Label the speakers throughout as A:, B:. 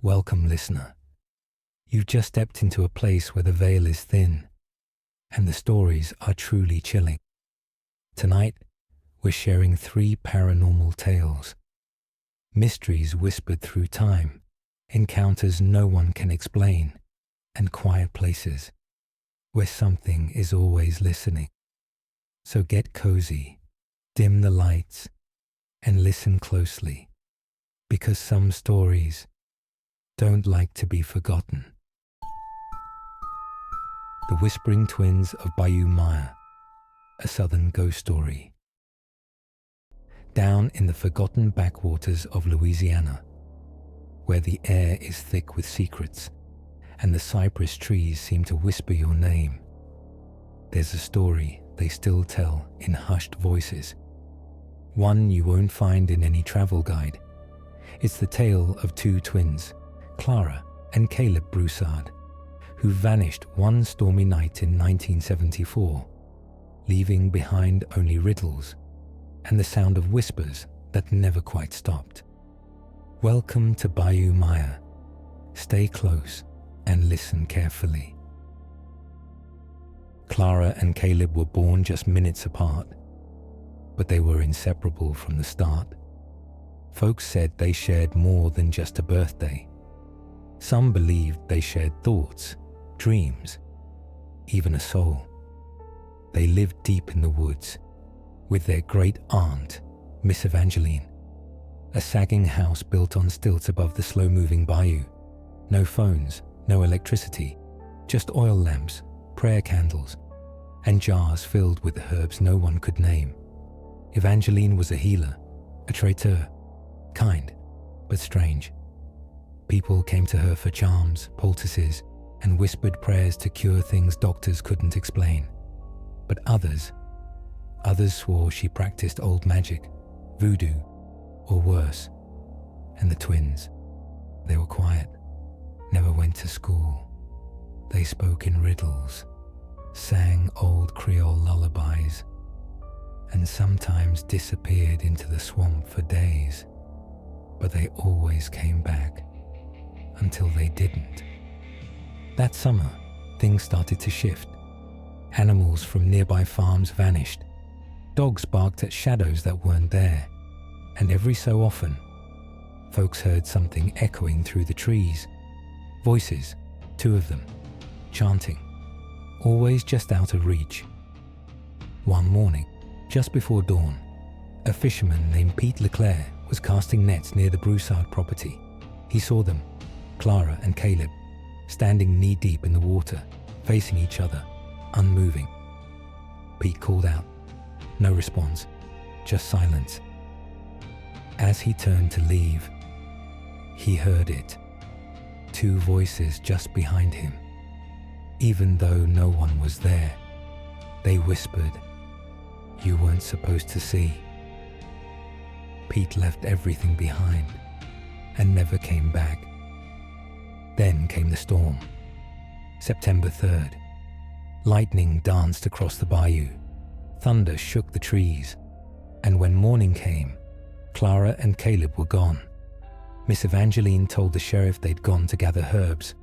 A: Welcome, listener. You've just stepped into a place where the veil is thin and the stories are truly chilling. Tonight, we're sharing 3 paranormal tales. Mysteries whispered through time, encounters no one can explain, and quiet places where something is always listening. So get cozy, dim the lights, and listen closely, because some stories don't like to be forgotten. The Whispering Twins of Bayou, Mire, a southern ghost story. Down in the forgotten backwaters of Louisiana, where the air is thick with secrets and the cypress trees seem to whisper your name, there's a story they still tell in hushed voices. One you won't find in any travel guide. It's the tale of 2 twins, Clara and Caleb Broussard, who vanished one stormy night in 1974, leaving behind only riddles and the sound of whispers that never quite stopped. Welcome to Bayou, Mire. Stay close and listen carefully. Clara and Caleb were born just minutes apart, but they were inseparable from the start. Folks said they shared more than just a birthday. Some believed they shared thoughts, dreams, even a soul. They lived deep in the woods with their great aunt, Miss Evangeline, a sagging house built on stilts above the slow-moving bayou. No phones, no electricity, just oil lamps, prayer candles, and jars filled with herbs no one could name. Evangeline was a healer, a traiteur, kind but strange. People came to her for charms, poultices, and whispered prayers to cure things doctors couldn't explain. But others swore she practiced old magic, voodoo, or worse. And the twins, they were quiet, never went to school. They spoke in riddles, sang old Creole lullabies, and sometimes disappeared into the swamp for days. But they always came back, until they didn't. That summer, things started to shift. Animals from nearby farms vanished. Dogs barked at shadows that weren't there. And every so often, folks heard something echoing through the trees. Voices, 2 of them, chanting, always just out of reach. One morning, just before dawn, a fisherman named Pete Leclerc was casting nets near the Broussard property. He saw them, Clara and Caleb, standing knee-deep in the water, facing each other, unmoving. Pete called out. No response, just silence. As he turned to leave, he heard it. 2 voices just behind him. Even though no one was there, they whispered, "You weren't supposed to see." Pete left everything behind and never came back. Then came the storm. September 3rd. Lightning danced across the bayou. Thunder shook the trees. And when morning came, Clara and Caleb were gone. Miss Evangeline told the sheriff they'd gone to gather herbs,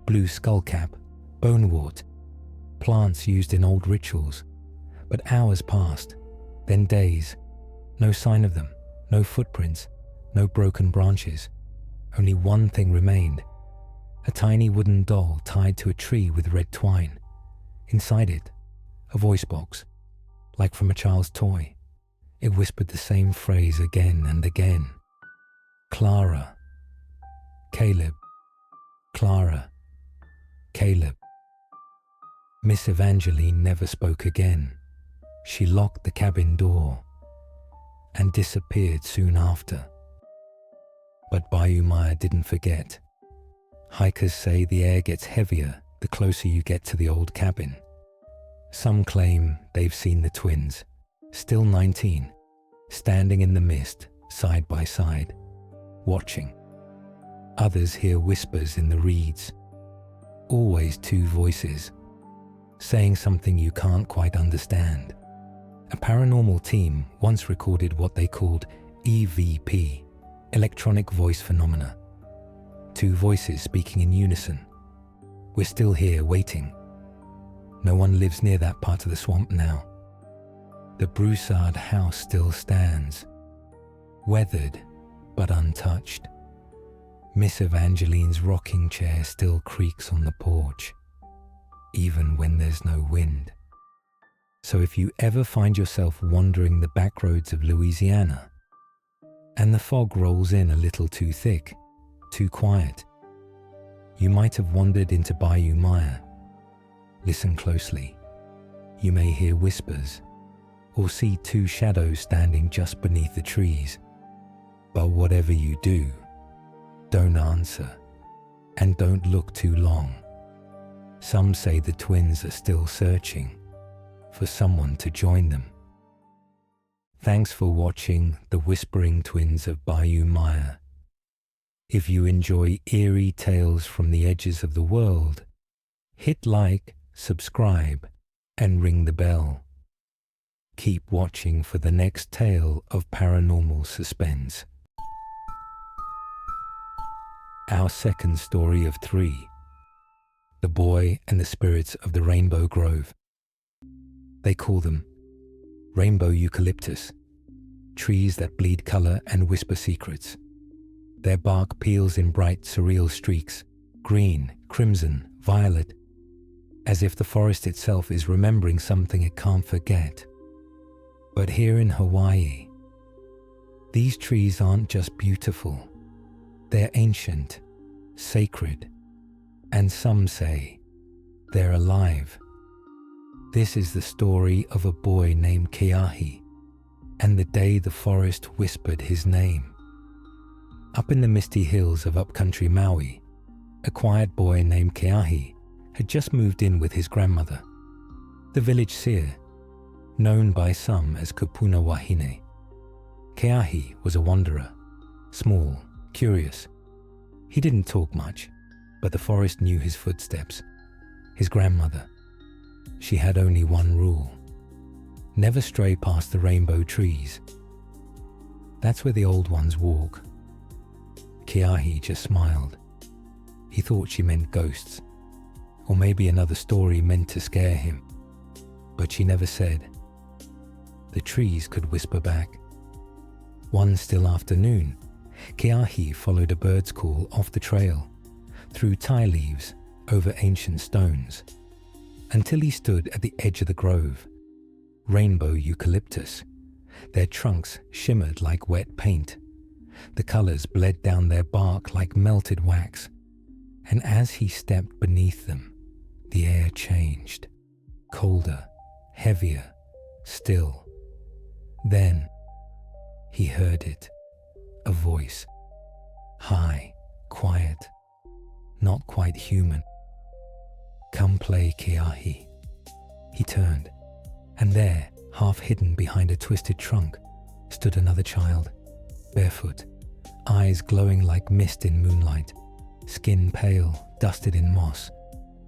A: blue skullcap, bonewort, plants used in old rituals. But hours passed, then days. No sign of them, no footprints, no broken branches. Only one thing remained. A tiny wooden doll tied to a tree with red twine. Inside it, a voice box, like from a child's toy. It whispered the same phrase again and again. Clara, Caleb, Clara, Caleb. Miss Evangeline never spoke again. She locked the cabin door and disappeared soon after. But Bayou Mire didn't forget. Hikers say the air gets heavier the closer you get to the old cabin. Some claim they've seen the twins, still 19, standing in the mist, side by side, watching. Others hear whispers in the reeds, always 2 voices, saying something you can't quite understand. A paranormal team once recorded what they called EVP, electronic voice phenomena. Two voices speaking in unison. We're still here waiting. No one lives near that part of the swamp now. The Broussard house still stands, weathered but untouched. Miss Evangeline's rocking chair still creaks on the porch, even when there's no wind. So if you ever find yourself wandering the back roads of Louisiana, and the fog rolls in a little too thick, too quiet, you might have wandered into Bayou Mire. Listen closely. You may hear whispers, or see two shadows standing just beneath the trees. But whatever you do, don't answer, and don't look too long. Some say the twins are still searching for someone to join them. Thanks for watching The Whispering Twins of Bayou Mire. If you enjoy eerie tales from the edges of the world, hit like, subscribe, and ring the bell. Keep watching for the next tale of paranormal suspense. Our second story of 3, The Boy and the Spirits of the Rainbow Grove. They call them rainbow eucalyptus, trees that bleed color and whisper secrets. Their bark peels in bright, surreal streaks, green, crimson, violet, as if the forest itself is remembering something it can't forget. But here in Hawaii, these trees aren't just beautiful. They're ancient, sacred, and some say they're alive. This is the story of a boy named Keahi, and the day the forest whispered his name. Up in the misty hills of upcountry Maui, a quiet boy named Keahi had just moved in with his grandmother, the village seer, known by some as Kupuna Wahine. Keahi was a wanderer, small, curious. He didn't talk much, but the forest knew his footsteps. His grandmother, she had only one rule: never stray past the rainbow trees. That's where the old ones walk. Keahi just smiled. He thought she meant ghosts, or maybe another story meant to scare him. But she never said. The trees could whisper back. One still afternoon, Keahi followed a bird's call off the trail, through tie leaves, over ancient stones, until he stood at the edge of the grove. Rainbow eucalyptus. Their trunks shimmered like wet paint. The colors bled down their bark like melted wax. And as he stepped beneath them, the air changed. Colder, heavier, still. Then he heard it. A voice. High, quiet, not quite human. Come play, Keahi. He turned, and there, half hidden behind a twisted trunk, stood another child, barefoot, eyes glowing like mist in moonlight, skin pale, dusted in moss,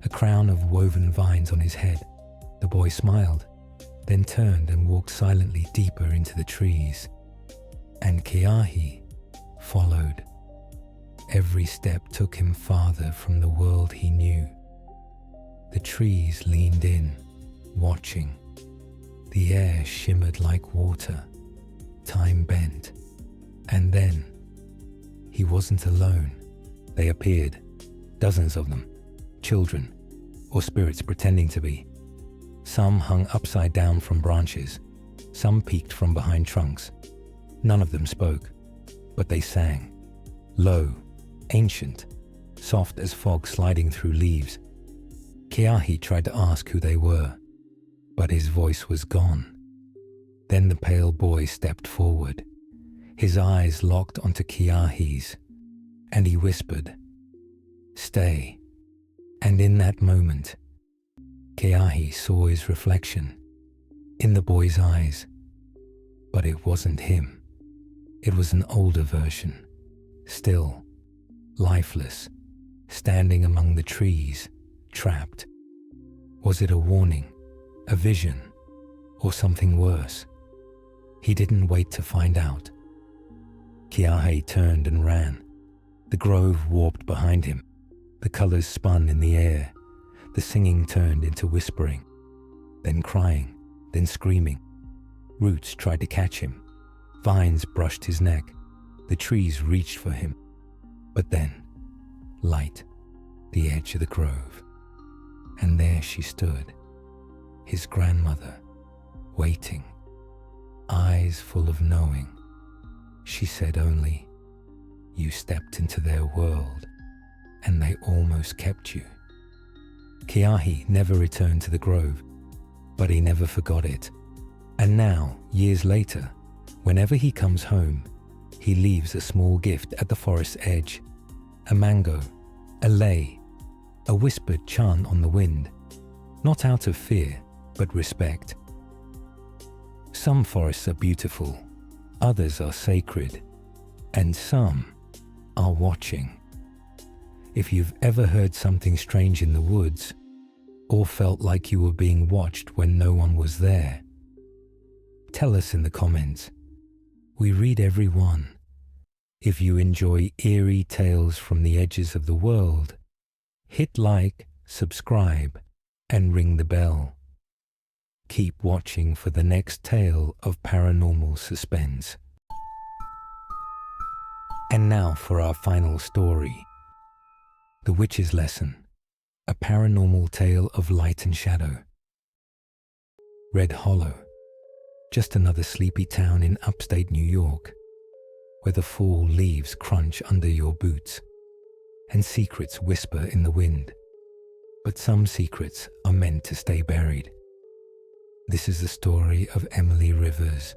A: a crown of woven vines on his head. The boy smiled, then turned and walked silently deeper into the trees. And Keahi followed. Every step took him farther from the world he knew. The trees leaned in, watching. The air shimmered like water. Time bent. And then, he wasn't alone. They appeared, dozens of them, children, or spirits pretending to be. Some hung upside down from branches, some peeked from behind trunks. None of them spoke, but they sang, low, ancient, soft as fog sliding through leaves. Keahi tried to ask who they were, but his voice was gone. Then the pale boy stepped forward, his eyes locked onto Keahi's, and he whispered, "Stay." And in that moment, Keahi saw his reflection in the boy's eyes. But it wasn't him. It was an older version, still, lifeless, standing among the trees, trapped. Was it a warning, a vision, or something worse? He didn't wait to find out. Keahi turned and ran. The grove warped behind him. The colors spun in the air. The singing turned into whispering, then crying, then screaming. Roots tried to catch him. Vines brushed his neck. The trees reached for him. But then, light, the edge of the grove. And there she stood, his grandmother, waiting, eyes full of knowing. She said only, "You stepped into their world, and they almost kept you." Keahi never returned to the grove, but he never forgot it. And now, years later, whenever he comes home, he leaves a small gift at the forest's edge, a mango, a lei, a whispered chant on the wind, not out of fear, but respect. Some forests are beautiful, others are sacred, and some are watching. If you've ever heard something strange in the woods, or felt like you were being watched when no one was there, tell us in the comments. We read every one. If you enjoy eerie tales from the edges of the world, hit like, subscribe, and ring the bell. Keep watching for the next tale of paranormal suspense. And now for our final story. The Witch's Lesson, a paranormal tale of light and shadow. Red Hollow, just another sleepy town in upstate New York, where the fall leaves crunch under your boots and secrets whisper in the wind. But some secrets are meant to stay buried. This is the story of Emily Rivers,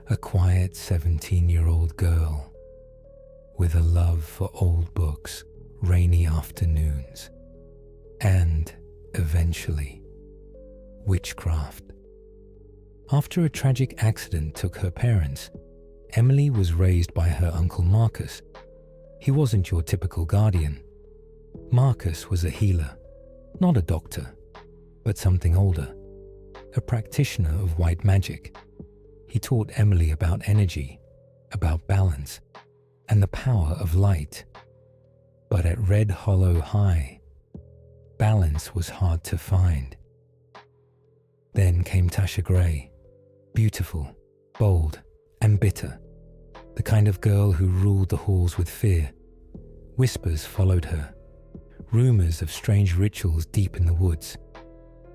A: a quiet 17-year-old girl with a love for old books, rainy afternoons, and, eventually, witchcraft. After a tragic accident took her parents, Emily was raised by her Uncle Marcus. He wasn't your typical guardian. Marcus was a healer, not a doctor, but something older, a practitioner of white magic. He taught Emily about energy, about balance, and the power of light. But at Red Hollow High, balance was hard to find. Then came Tasha Gray, beautiful, bold, and bitter, the kind of girl who ruled the halls with fear. Whispers followed her, rumors of strange rituals deep in the woods.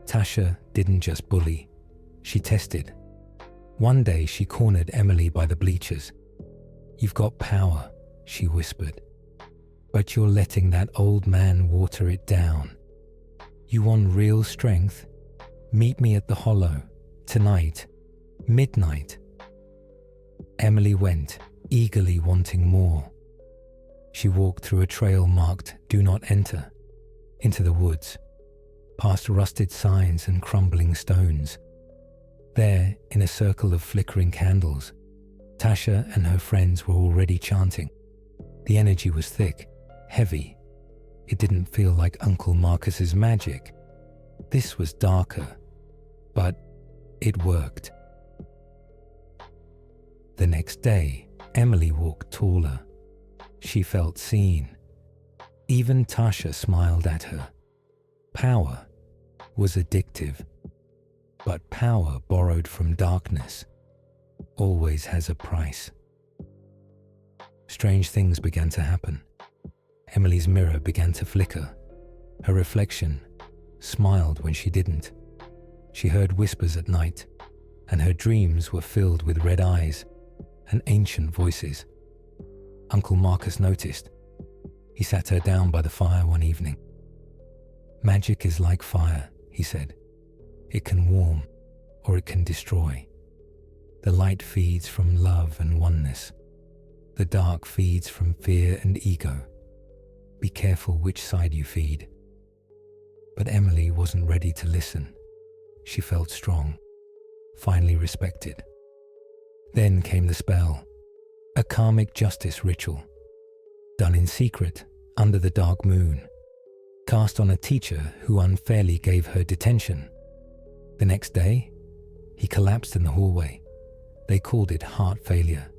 A: Tasha didn't just bully, she tested. One day she cornered Emily by the bleachers. "You've got power," she whispered, "but you're letting that old man water it down. You want real strength? Meet me at the Hollow, tonight, midnight." Emily went, eagerly wanting more. She walked through a trail marked "Do Not Enter," into the woods, past rusted signs and crumbling stones. There, in a circle of flickering candles, Tasha and her friends were already chanting. The energy was thick, heavy. It didn't feel like Uncle Marcus's magic. This was darker, but it worked. The next day, Emily walked taller. She felt seen. Even Tasha smiled at her. Power was addictive, but power borrowed from darkness always has a price. Strange things began to happen. Emily's mirror began to flicker. Her reflection smiled when she didn't. She heard whispers at night, and her dreams were filled with red eyes and ancient voices. Uncle Marcus noticed. He sat her down by the fire one evening. "Magic is like fire," he said. "It can warm, or it can destroy. The light feeds from love and oneness. The dark feeds from fear and ego. Be careful which side you feed." But Emily wasn't ready to listen. She felt strong, finally respected. Then came the spell, a karmic justice ritual, done in secret under the dark moon, cast on a teacher who unfairly gave her detention. The next day, he collapsed in the hallway. They called it heart failure,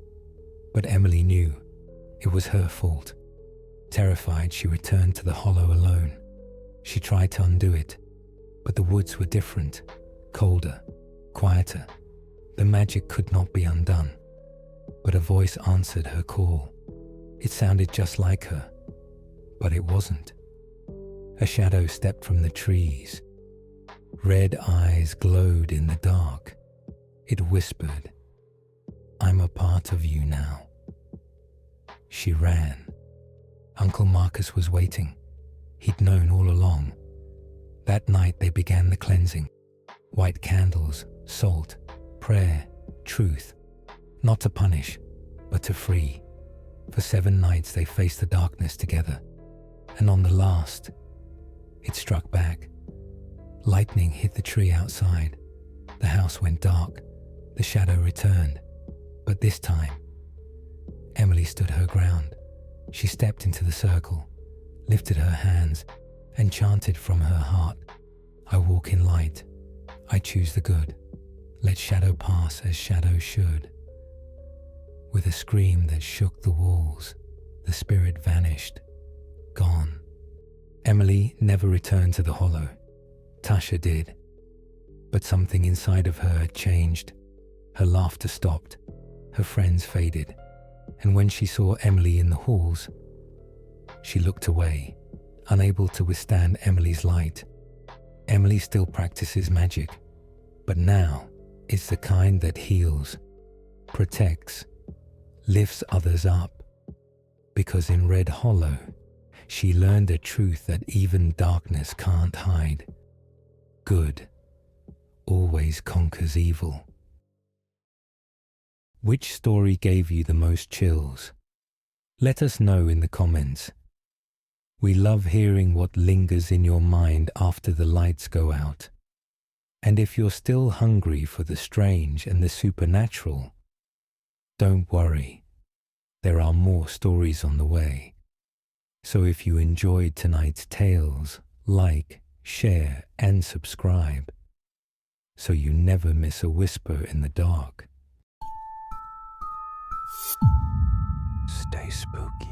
A: but Emily knew it was her fault. Terrified, she returned to the hollow alone. She tried to undo it, but the woods were different, colder, quieter. The magic could not be undone. But a voice answered her call. It sounded just like her, but it wasn't. A shadow stepped from the trees. Red eyes glowed in the dark. It whispered, "I'm a part of you now." She ran. Uncle Marcus was waiting. He'd known all along. That night they began the cleansing. White candles, salt, prayer, truth. Not to punish, but to free. For 7 nights they faced the darkness together. And on the last, it struck back. Lightning hit the tree outside. The house went dark. The shadow returned. But this time, Emily stood her ground. She stepped into the circle, lifted her hands, and chanted from her heart, "I walk in light. I choose the good. Let shadow pass as shadow should." With a scream that shook the walls, the spirit vanished, gone. Emily never returned to the hollow. Tasha did. But something inside of her had changed. Her laughter stopped. Her friends faded. And when she saw Emily in the halls, she looked away, unable to withstand Emily's light. Emily still practices magic, but now it's the kind that heals, protects, lifts others up. Because in Red Hollow, she learned a truth that even darkness can't hide. Good always conquers evil. Which story gave you the most chills? Let us know in the comments. We love hearing what lingers in your mind after the lights go out. And if you're still hungry for the strange and the supernatural, don't worry. There are more stories on the way. So if you enjoyed tonight's tales, like, share, and subscribe, so you never miss a whisper in the dark. Stay spooky.